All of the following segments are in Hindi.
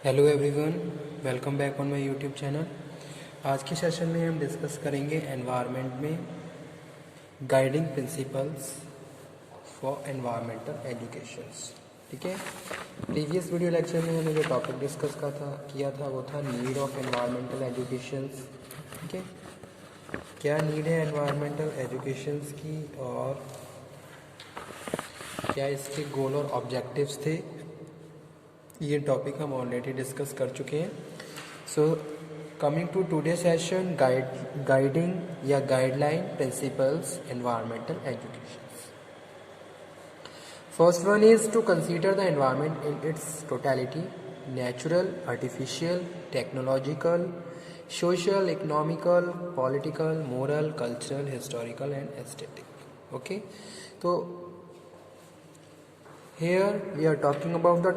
Hello everyone, welcome back on my YouTube channel. आज के सेशन में हम डिस्कस करेंगे एनवायरनमेंट में guiding principles for environmental educations. ठीक है, प्रीवियस वीडियो लेक्चर में हमने जो टॉपिक डिस्कस किया था वो था नीड ऑफ एनवायरमेंटल एजुकेशंस। ठीक है, क्या नीड है एनवायरमेंटल एजुकेशंस की और क्या इसके गोल और ऑब्जेक्टिव्स थे, ये टॉपिक हम ऑलरेडी डिस्कस कर चुके हैं। So coming to today session, guiding या guideline principles environmental education. First one is to consider the environment in its totality, natural, artificial, technological, social, economical, political, moral, cultural, historical and aesthetic. Okay, तो here we are talking about the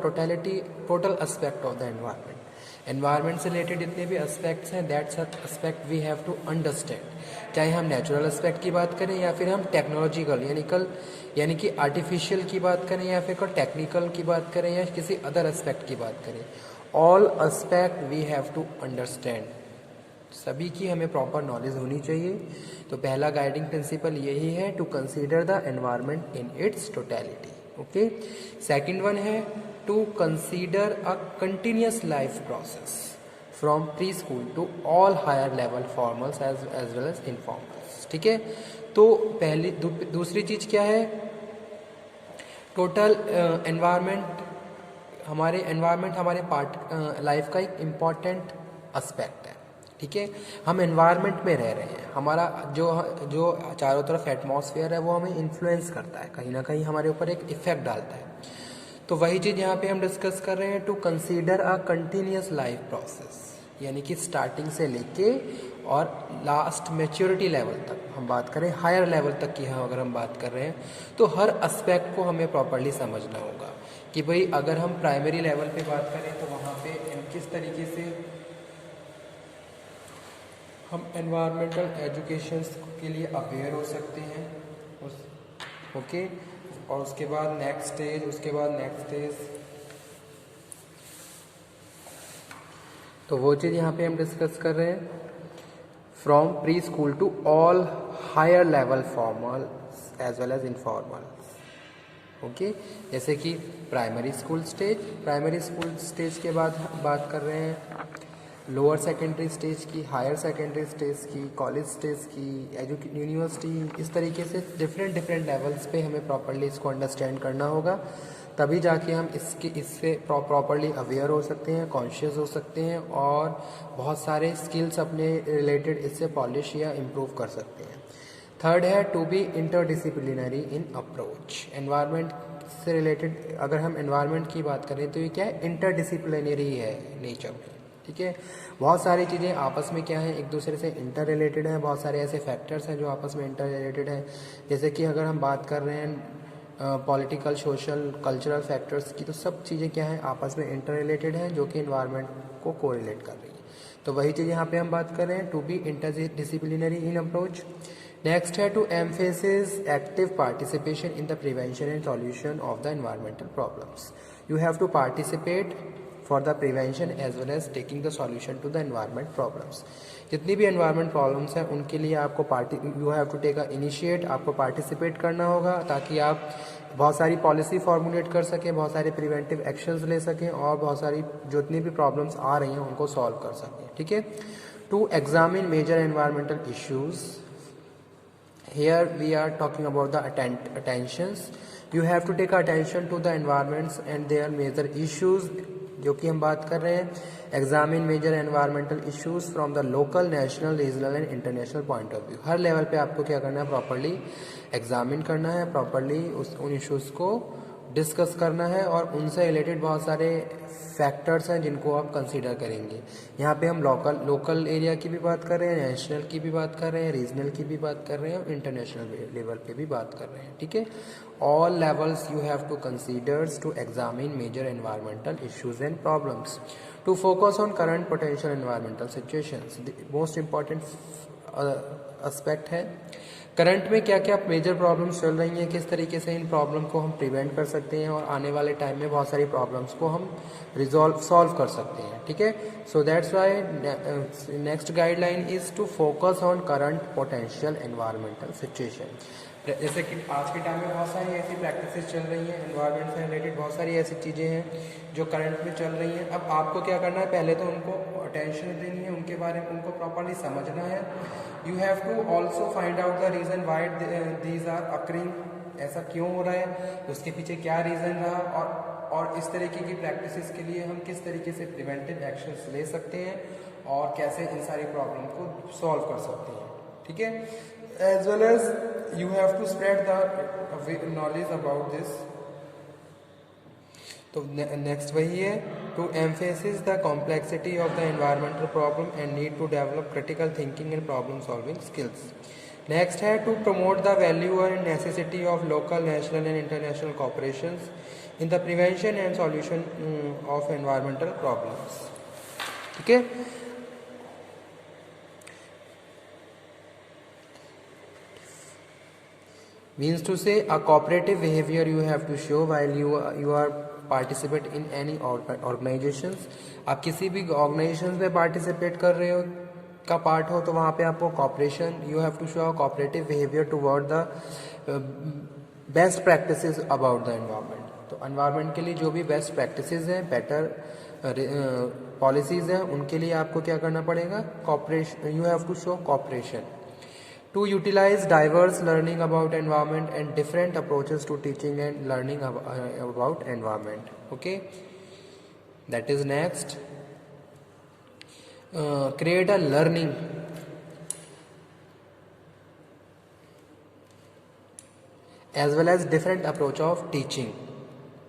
total aspect of the environment से रिलेटेड जितने भी एस्पेक्ट्स हैं, that's aspect we have to understand. चाहे हम नेचुरल एस्पेक्ट की बात करें या फिर हम टेक्नोलॉजिकल यानी कि आर्टिफिशियल की बात करें या फिर टेक्निकल की बात करें या किसी अदर एस्पेक्ट की बात करें, all aspect we have to understand. सभी की हमें प्रॉपर नॉलेज होनी चाहिए। तो पहला गाइडिंग प्रिंसिपल यही है, to consider the environment in its totality. Okay, second one है to consider a continuous life process from pre school to all higher level formals as well as informals. ठीक है, तो पहली दूसरी चीज क्या है, टोटल एनवायरमेंट हमारे पार्ट लाइफ का एक इम्पॉर्टेंट एस्पेक्ट है। ठीक है, हम एनवायरनमेंट में रह रहे हैं, हमारा जो चारों तरफ एटमॉस्फेयर है वो हमें इन्फ्लुएंस करता है, कहीं ना कहीं हमारे ऊपर एक इफेक्ट डालता है। तो वही चीज़ यहाँ पे हम डिस्कस कर रहे हैं, to consider a continuous life process, यानी कि स्टार्टिंग से लेके और लास्ट मैच्योरिटी लेवल तक हम बात करें, हायर लेवल तक की अगर हम बात कर रहे हैं, तो हर एस्पेक्ट को हमें प्रॉपरली समझना होगा कि भाई अगर हम प्राइमरी लेवल पे बात करें तो वहाँ पे किस तरीके से हम एनवायरमेंटल एजुकेशन के लिए अवेयर हो सकते हैं। ओके, और उसके बाद नेक्स्ट स्टेज, तो वो चीज़ यहाँ पे हम डिस्कस कर रहे हैं, from pre school to all higher level formal as well as informal. Okay, जैसे कि प्राइमरी स्कूल स्टेज के बाद बात कर रहे हैं लोअर सेकेंडरी स्टेज की, हायर सेकेंडरी स्टेज की, कॉलेज स्टेज की, यूनिवर्सिटी, इस तरीके से डिफरेंट लेवल्स पे हमें प्रॉपरली इसको अंडरस्टैंड करना होगा, तभी जाके हम इससे प्रॉपरली अवेयर हो सकते हैं, कॉन्शियस हो सकते हैं और बहुत सारे स्किल्स अपने रिलेटेड इससे पॉलिश या इम्प्रूव कर सकते हैं। थर्ड है to be interdisciplinary in approach. Environment से रिलेटेड अगर हम एनवायरनमेंट की बात करें तो ये क्या है, इंटरडिसिप्लिनरी है नेचर में। ठीक है, बहुत सारी चीज़ें आपस में क्या है, एक दूसरे से इंटर रिलेटेड हैं, बहुत सारे ऐसे फैक्टर्स हैं जो आपस में इंटर रिलेटेड हैं। जैसे कि अगर हम बात कर रहे हैं पॉलिटिकल, सोशल, कल्चरल फैक्टर्स की, तो सब चीज़ें क्या हैं, आपस में इंटर रिलेटेड हैं जो कि इन्वायरमेंट को कोरिलेट कर रही है। तो वही चीज़ यहाँ पे हम बात कर रहे हैं, to be interdisciplinary in approach. Next है to emphasis active participation in the prevention and solution of the environmental problems. You have to participate for the prevention as well as taking the solution to the environment problems. जितनी भी एनवायरमेंट प्रॉब्लम्स हैं उनके लिए आपको you have to take a initiate, आपको पार्टिसिपेट करना होगा ताकि आप बहुत सारी पॉलिसी फॉर्मुलेट कर सकें, बहुत सारे प्रिवेंटिव एक्शंस ले सकें और बहुत सारी जितनी भी प्रॉब्लम्स आ रही हैं उनको सॉल्व कर सकें। ठीक है, to examine major environmental issues, here we are talking about the attentions. You have to take attention to the environments and their major issues, जो कि हम बात कर रहे हैं, examine major environmental issues from the local, national, regional and international point of view. हर लेवल पे आपको क्या करना है, प्रॉपरली एग्जामिन करना है, प्रॉपरली उन इश्यूज को डिस्कस करना है और उनसे रिलेटेड बहुत सारे फैक्टर्स हैं जिनको आप कंसीडर करेंगे। यहाँ पे हम लोकल एरिया की भी बात कर रहे हैं, नेशनल की भी बात कर रहे हैं, रीजनल की भी बात कर रहे हैं और इंटरनेशनल लेवल पे भी बात कर रहे हैं। ठीक है, all levels you have to consider to examine major environmental issues and problems, to focus on current potential environmental situations. Most important aspect है करंट में क्या क्या मेजर प्रॉब्लम्स चल रही हैं, किस तरीके से इन प्रॉब्लम को हम प्रिवेंट कर सकते हैं और आने वाले टाइम में बहुत सारी प्रॉब्लम्स को हम सॉल्व कर सकते हैं, ठीक है। So that's why next guideline is to focus on current potential environmental situation. जैसे कि आज के टाइम में बहुत सारी ऐसी प्रैक्टिसेस चल रही हैं एनवायरनमेंट से रिलेटेड, बहुत सारी ऐसी चीज़ें हैं जो करंट में चल रही हैं। अब आपको क्या करना है, पहले तो उनको अटेंशन देनी है, उनके बारे में उनको प्रॉपरली समझना है। You have to also find out the reason why these are occurring, ऐसा क्यों हो रहा है, उसके पीछे क्या रीज़न रहा, और इस तरीके की प्रैक्टिसेस के लिए हम किस तरीके से प्रिवेंटिव एक्शंस ले सकते हैं और कैसे इन सारी प्रॉब्लम को सॉल्व कर सकते हैं, ठीक है। As well as you have to spread the knowledge about this। तो नेक्स्ट वही है, to emphasis the complexity of the environmental problem and need to develop critical thinking and problem solving skills. Next है to promote the value and necessity of local, national and international cooperation in the prevention and solution of environmental problems, ठीक है। Means to say a cooperative behavior you have to show while you are participate in any organizations। आप किसी भी ऑर्गेनाइजेशन में पार्टिसिपेट कर रहे हो का पार्ट हो तो वहाँ पे आपको cooperation, you have to show cooperative behaviour toward the best practices about the environment. तो एनवायरनमेंट के लिए जो भी बेस्ट प्रैक्टिसेस हैं, बेटर पॉलिसीज हैं, उनके लिए आपको क्या करना पड़ेगा, cooperation, you have to show cooperation. To utilize diverse learning about environment and different approaches to teaching and learning about environment, okay। That is next, create a learning as well as different approach of teaching,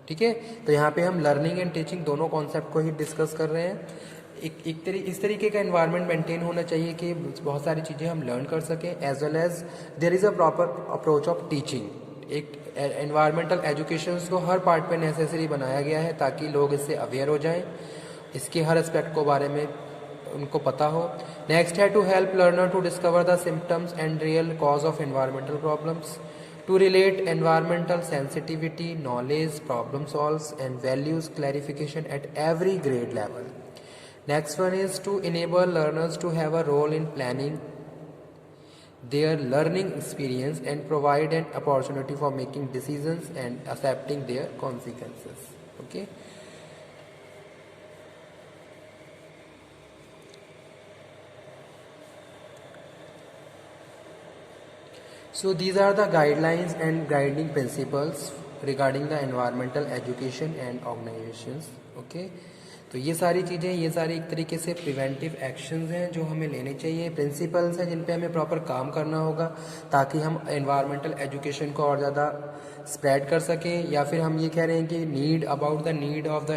ठीक है। तो यहाँ पे हम लर्निंग एंड टीचिंग दोनों कॉन्सेप्ट को ही डिस्कस कर रहे हैं। इस तरीके का एनवायरनमेंट मेंटेन होना चाहिए कि बहुत सारी चीज़ें हम लर्न कर सकें, as well as there is a proper approach of teaching. एक एनवायरमेंटल एजुकेशन को हर पार्ट पे नेसेसरी बनाया गया है ताकि लोग इससे अवेयर हो जाएं, इसके हर एस्पेक्ट को बारे में उनको पता हो। नेक्स्ट है to help learner to discover the symptoms and real cause of environmental problems, to relate environmental sensitivity, knowledge, problem solves and values clarification at every grade level. Next one is to enable learners to have a role in planning their learning experience and provide an opportunity for making decisions and accepting their consequences, okay। So these are the guidelines and guiding principles regarding the environmental education and organizations, okay। तो ये सारी चीज़ें, ये सारी एक तरीके से प्रिवेंटिव एक्शंस हैं जो हमें लेने चाहिए, प्रिंसिपल्स हैं जिन पे हमें प्रॉपर काम करना होगा ताकि हम एनवायरमेंटल एजुकेशन को और ज़्यादा स्प्रेड कर सकें। या फिर हम ये कह रहे हैं कि need about the need of the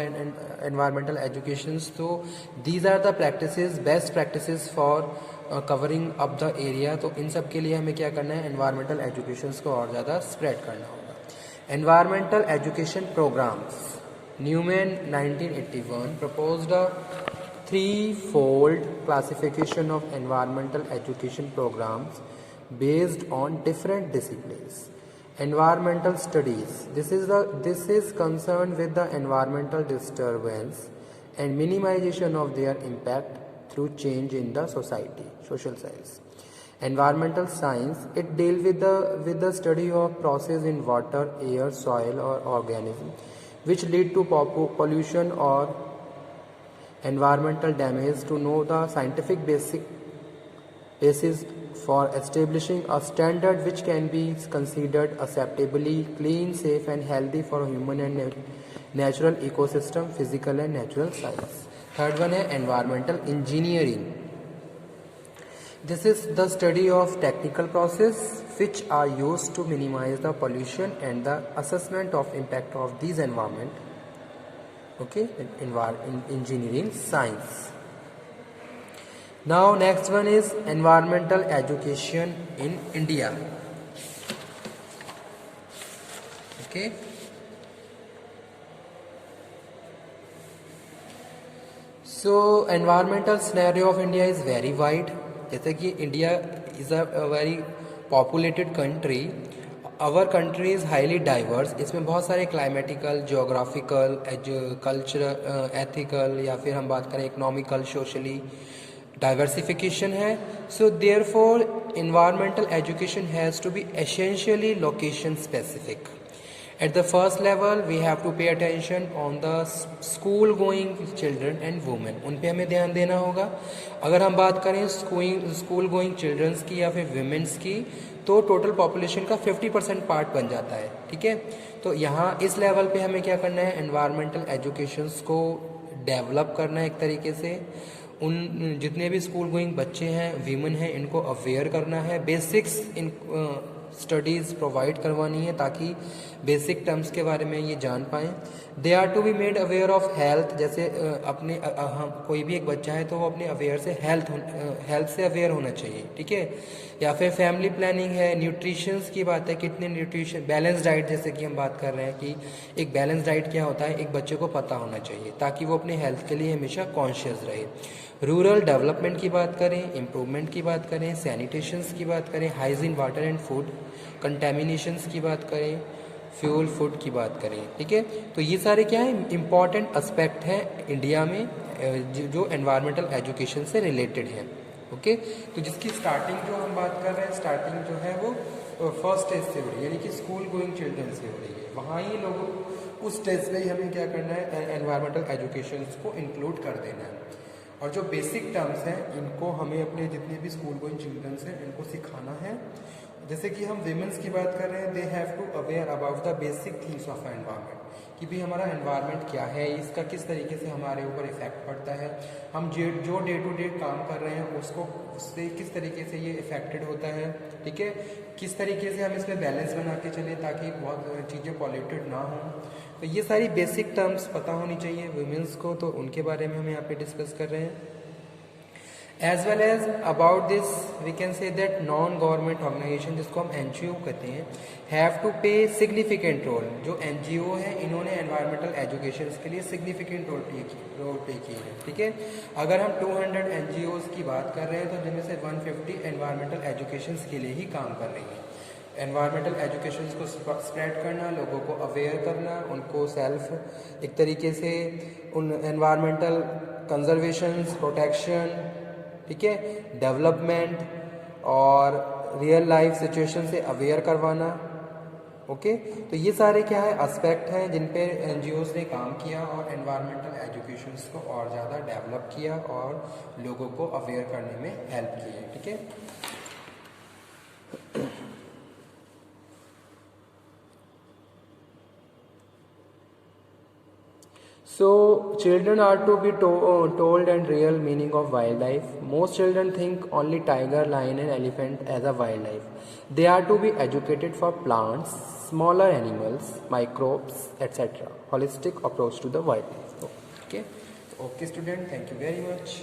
environmental educations, तो these are the practices, best practices for covering up the area. तो इन सब के लिए हमें क्या करना है, एनवायरमेंटल एजुकेशंस को और ज़्यादा स्प्रेड करना होगा। Environmental education programmes, Newman 1981 proposed a threefold classification of environmental education programs based on different disciplines. Environmental studies, this is concerned with the environmental disturbance and minimization of their impact through change in the society, social science. Environmental science, it deals with the study of process in water, air, soil or organism which lead to pollution or environmental damage, to know the scientific basis for establishing a standard which can be considered acceptably clean, safe and healthy for human and natural ecosystem, physical and natural science. Third one है environmental engineering. This is the study of technical process which are used to minimize the pollution and the assessment of impact of these environment, okay, in engineering science. Now next one is environmental education in India, okay। So environmental scenario of India is very wide। जैसे कि India is a very populated country, our country is highly diverse, इसमें बहुत सारे क्लाइमेटिकल, जोग्राफिकल, कल्चरल, एथिकल या फिर हम बात करें इकोनॉमिकल, सोशली डाइवर्सिफिकेशन है. So therefore environmental education has to be essentially location specific. At the first level we have to pay attention on the school going children and women, उन पे हमें ध्यान देना होगा. अगर हम बात करें स्कूल गोइंग चिल्ड्रंस की या फिर वुमेन्स की, तो टोटल पॉपुलेशन का 50% पार्ट बन जाता है. ठीक है, तो यहाँ इस लेवल पे हमें क्या करना है, एनवायरमेंटल एजुकेशंस को डेवलप करना है एक तरीके से. उन जितने भी स्कूल गोइंग बच्चे हैं, वीमेन हैं, इनको अवेयर करना है, बेसिक्स इन स्टडीज़ प्रोवाइड करवानी है ताकि बेसिक टर्म्स के बारे में ये जान पाएँ. They are to be made aware of health, जैसे अपने कोई भी एक बच्चा है तो वो अपने अवेयर से हेल्थ से अवेयर होना चाहिए. ठीक है, या फिर फैमिली प्लानिंग है, न्यूट्रिशंस की बात है, कितने न्यूट्रिशन, बैलेंस डाइट जैसे कि हम बात कर रहे हैं कि एक बैलेंस डाइट क्या होता है, एक बच्चे को पता होना चाहिए ताकि वो अपने हेल्थ के लिए हमेशा कॉन्शियस रहे. रूरल डेवलपमेंट की बात करें, इम्प्रूवमेंट की बात करें, सैनिटेशंस की बात करें, हाइजीन वाटर एंड फूड, कंटेमिनेशंस की बात करें, फ्यूल फूड की बात करें. ठीक है, तो ये सारे क्या है, इम्पॉर्टेंट एस्पेक्ट हैं इंडिया में जो एनवायरमेंटल एजुकेशन से रिलेटेड है. ओके, तो जिसकी स्टार्टिंग जो हम बात कर रहे हैं, स्टार्टिंग जो है वो फर्स्ट स्टेज से हो रही है, यानी कि स्कूल गोइंग चिल्ड्रन से हो रही है. वहाँ ही लोगों उस स्टेज पे ही हमें क्या करना है, एनवायरमेंटल एजुकेशन को इंक्लूड कर देना है. और जो बेसिक टर्म्स हैं इनको हमें अपने जितने भी स्कूल गोइंग चिल्ड्रंस हैं इनको सिखाना है. जैसे कि हम विमेंस की बात कर रहे हैं, they have to aware about the basic things of environment, कि भी हमारा एनवायरनमेंट क्या है, इसका किस तरीके से हमारे ऊपर इफेक्ट पड़ता है, हम जो डे टू डे काम कर रहे हैं उससे किस तरीके से ये इफेक्टेड होता है. ठीक है, किस तरीके से हम इसमें बैलेंस बना के चलें ताकि बहुत चीज़ें पॉल्यूटेड ना हों. तो ये सारी बेसिक टर्म्स पता होनी चाहिए वुमेंस को, तो उनके बारे में हम यहाँ पे डिस्कस कर रहे हैं. As well as about this we can say that non government organisation, जिसको हम NGO कहते हैं, have to pay significant role. जो NGO है इन्होंने एनवायरमेंटल एजुकेशन के लिए सिग्निफिकेंट रोल पे किए हैं. ठीक है, अगर हम 200 NGOs की बात कर रहे हैं तो जिनमें से 150 एनवायरमेंटल एजुकेशन के लिए ही काम कर रही हैं. एनवायरमेंटल एजुकेशन को स्प्रेड करना, लोगों को अवेयर करना, उनको सेल्फ एक तरीके से उन एनवायरमेंटल कंजर्वेशन, प्रोटेक्शन, ठीक है, डेवलपमेंट और रियल लाइफ सिचुएशन से अवेयर करवाना. ओके, तो ये सारे क्या है एस्पेक्ट हैं जिन पे NGOs ने काम किया और एनवायरमेंटल एजुकेशन को और ज़्यादा डेवलप किया और लोगों को अवेयर करने में हेल्प की है. ठीक है, so children are to be told and real meaning of wildlife. Most children think only tiger, lion and elephant as a wildlife. They are to be educated for plants, smaller animals, microbes, etc. Holistic approach to the wildlife. Okay, student, thank you very much.